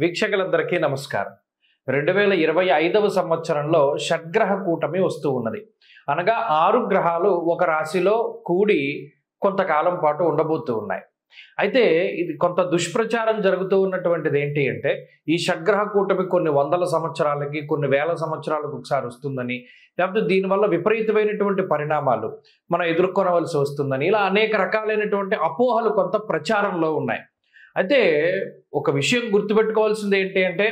వీక్షకులందరికీ నమస్కారం. 2025వ సంవత్సరంలో షడ్గ్రహ కూటమి వస్తూ ఉన్నది. అనగా 6 గ్రహాలు ఒక రాశిలో కూడి కొంతకాలం పాటు ఉండబోతూ ఉన్నాయి. అయితే ఇది కొంత దుష్ప్రచారం జరుగుతూ ఉన్నటువంటిది ఏంటి అంటే, ఈ షడ్గ్రహ కూటమి కొన్ని వందల సంవత్సరాలకి, కొన్ని వేల సంవత్సరాలకు ఒకసారి వస్తుందని, లేకపోతే దీనివల్ల విపరీతమైనటువంటి పరిణామాలు మనం ఎదుర్కొనవలసి వస్తుందని, ఇలా అనేక రకాలైనటువంటి అపోహలు కొంత ప్రచారంలో ఉన్నాయి. అయితే ఒక విషయం గుర్తుపెట్టుకోవాల్సింది ఏంటి అంటే,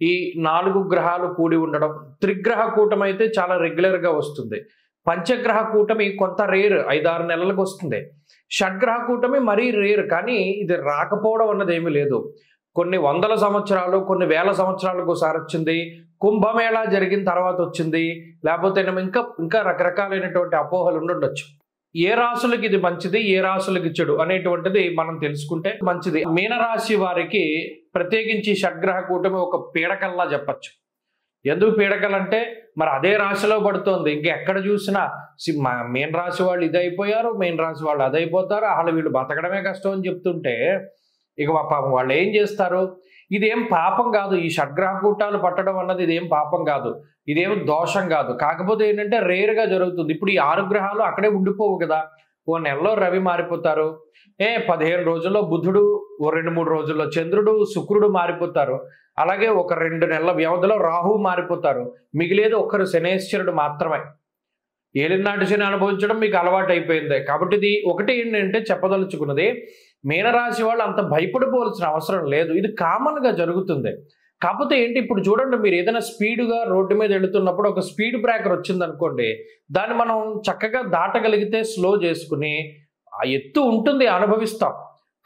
ఈ 4 గ్రహాలు కూడి ఉండడం, త్రిగ్రహ కూటమి అయితే చాలా రెగ్యులర్గా వస్తుంది. పంచగ్రహ కూటమి కొంత రేర్, 5-6 నెలలకు వస్తుంది. షడ్గ్రహ కూటమి మరీ రేర్, కానీ ఇది రాకపోవడం అన్నది ఏమీ లేదు. కొన్ని వందల సంవత్సరాలు, కొన్ని వేల సంవత్సరాలకు ఒకసారి వచ్చింది. కుంభమేళా జరిగిన తర్వాత వచ్చింది. లేకపోతే ఇంకా రకరకాలైనటువంటి అపోహలు ఉండొచ్చు. ఏ రాశులకి ఇది మంచిది, ఏ రాశులకి చెడు అనేటువంటిది మనం తెలుసుకుంటే మంచిది. మీనరాశి వారికి ప్రత్యేకించి షడ్గ్రహ కూటమి ఒక పీడకల్లా చెప్పచ్చు. ఎందుకు పీడకలంటే, మరి అదే రాశిలో పడుతోంది. ఇంకెక్కడ చూసినా మీన రాశి వాళ్ళు ఇది అయిపోయారు, మీన రాశి వాళ్ళు అదైపోతారు, అసలు వీళ్ళు బతకడమే కష్టం అని చెప్తుంటే ఇక పాపం వాళ్ళు ఏం చేస్తారు? ఇదేం పాపం కాదు. ఈ షడ్గ్రహ కూటాలు పట్టడం అన్నది ఇదేం పాపం కాదు, ఇదేం దోషం కాదు. కాకపోతే ఏంటంటే రేరుగా జరుగుతుంది. ఇప్పుడు ఈ 6 గ్రహాలు అక్కడే ఉండిపోవు కదా. ఓ నెలలో రవి మారిపోతారు, 15 రోజుల్లో బుధుడు, ఓ 2-3 రోజుల్లో చంద్రుడు, శుక్రుడు మారిపోతారు. అలాగే ఒక 2 నెలల వ్యవధిలో రాహు మారిపోతారు. మిగిలేది ఒక్కరు శనేశ్వరుడు మాత్రమే. ఏలినాటి శని అనుభవించడం మీకు అలవాటు అయిపోయింది. కాబట్టి ఇది ఒకటి ఏంటంటే చెప్పదలుచుకున్నది, మీనరాశి వాళ్ళు అంత భయపడిపోవాల్సిన అవసరం లేదు. ఇది కామన్గా జరుగుతుంది. కాకపోతే ఏంటి, ఇప్పుడు చూడండి, మీరు ఏదైనా స్పీడ్గా రోడ్డు మీద వెళుతున్నప్పుడు ఒక స్పీడ్ బ్రేకర్ వచ్చిందనుకోండి, దాన్ని మనం చక్కగా దాటగలిగితే స్లో చేసుకుని, ఆ ఎత్తు ఉంటుంది, అనుభవిస్తాం.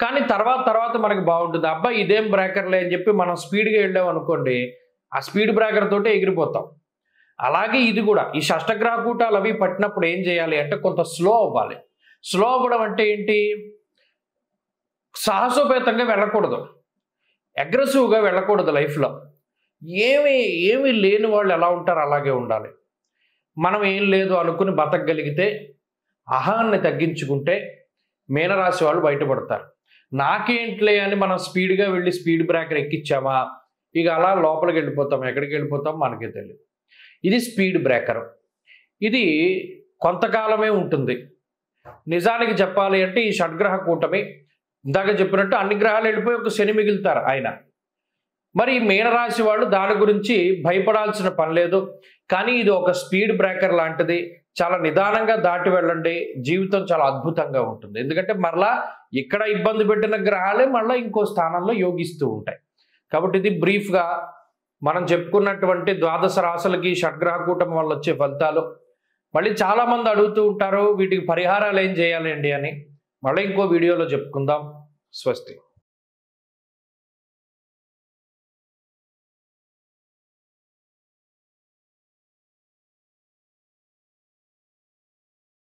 కానీ తర్వాత మనకి బాగుంటుంది. అబ్బాయి ఇదేం బ్రేకర్లే అని చెప్పి మనం స్పీడ్గా వెళ్ళాం అనుకోండి, ఆ స్పీడ్ బ్రేకర్ తోటే ఎగిరిపోతాం. అలాగే ఇది కూడా, ఈ షష్టగ్రహ కూటాలు అవి పట్టినప్పుడు ఏం చేయాలి అంటే కొంత స్లో అవ్వాలి. స్లో అవ్వడం అంటే ఏంటి, సాహసోపేతంగా వెళ్ళకూడదు, అగ్రెసివ్గా వెళ్ళకూడదు. లైఫ్లో ఏమీ లేని వాళ్ళు ఎలా ఉంటారు అలాగే ఉండాలి. మనం ఏం లేదు అనుకుని బతకగలిగితే, అహాన్ని తగ్గించుకుంటే మీనరాశి వాళ్ళు బయటపడతారు. నాకేంట్లే అని మనం స్పీడ్గా వెళ్ళి స్పీడ్ బ్రేకర్ ఎక్కించామా, ఇక అలా లోపలికి వెళ్ళిపోతాం. ఎక్కడికి వెళ్ళిపోతాం మనకే తెలియదు. ఇది స్పీడ్ బ్రేకర్. ఇది కొంతకాలమే ఉంటుంది. నిజానికి చెప్పాలి అంటే ఈ షడ్గ్రహ కూటమి ఇందాక చెప్పినట్టు అన్ని గ్రహాలు వెళ్ళిపోయి ఒక శని మిగులుతారు ఆయన. మరి ఈ మీనరాశి వాళ్ళు దాని గురించి భయపడాల్సిన పని లేదు. కానీ ఇది ఒక స్పీడ్ బ్రేకర్ లాంటిది. చాలా నిదానంగా దాటి వెళ్ళండి, జీవితం చాలా అద్భుతంగా ఉంటుంది. ఎందుకంటే మరలా ఇక్కడ ఇబ్బంది పెట్టిన గ్రహాలే మళ్ళీ ఇంకో స్థానంలో యోగిస్తూ ఉంటాయి. కాబట్టి ఇది బ్రీఫ్గా మనం చెప్పుకున్నటువంటి ద్వాదశ రాశులకి షడ్గ్రహ కూటమి వల్ల వచ్చే ఫలితాలు. మళ్ళీ చాలామంది అడుగుతూ ఉంటారు వీటికి పరిహారాలు ఏం చేయాలండి అని. మళ్ళీ ఇంకో వీడియోలో చెప్పుకుందాం. స్వస్తి.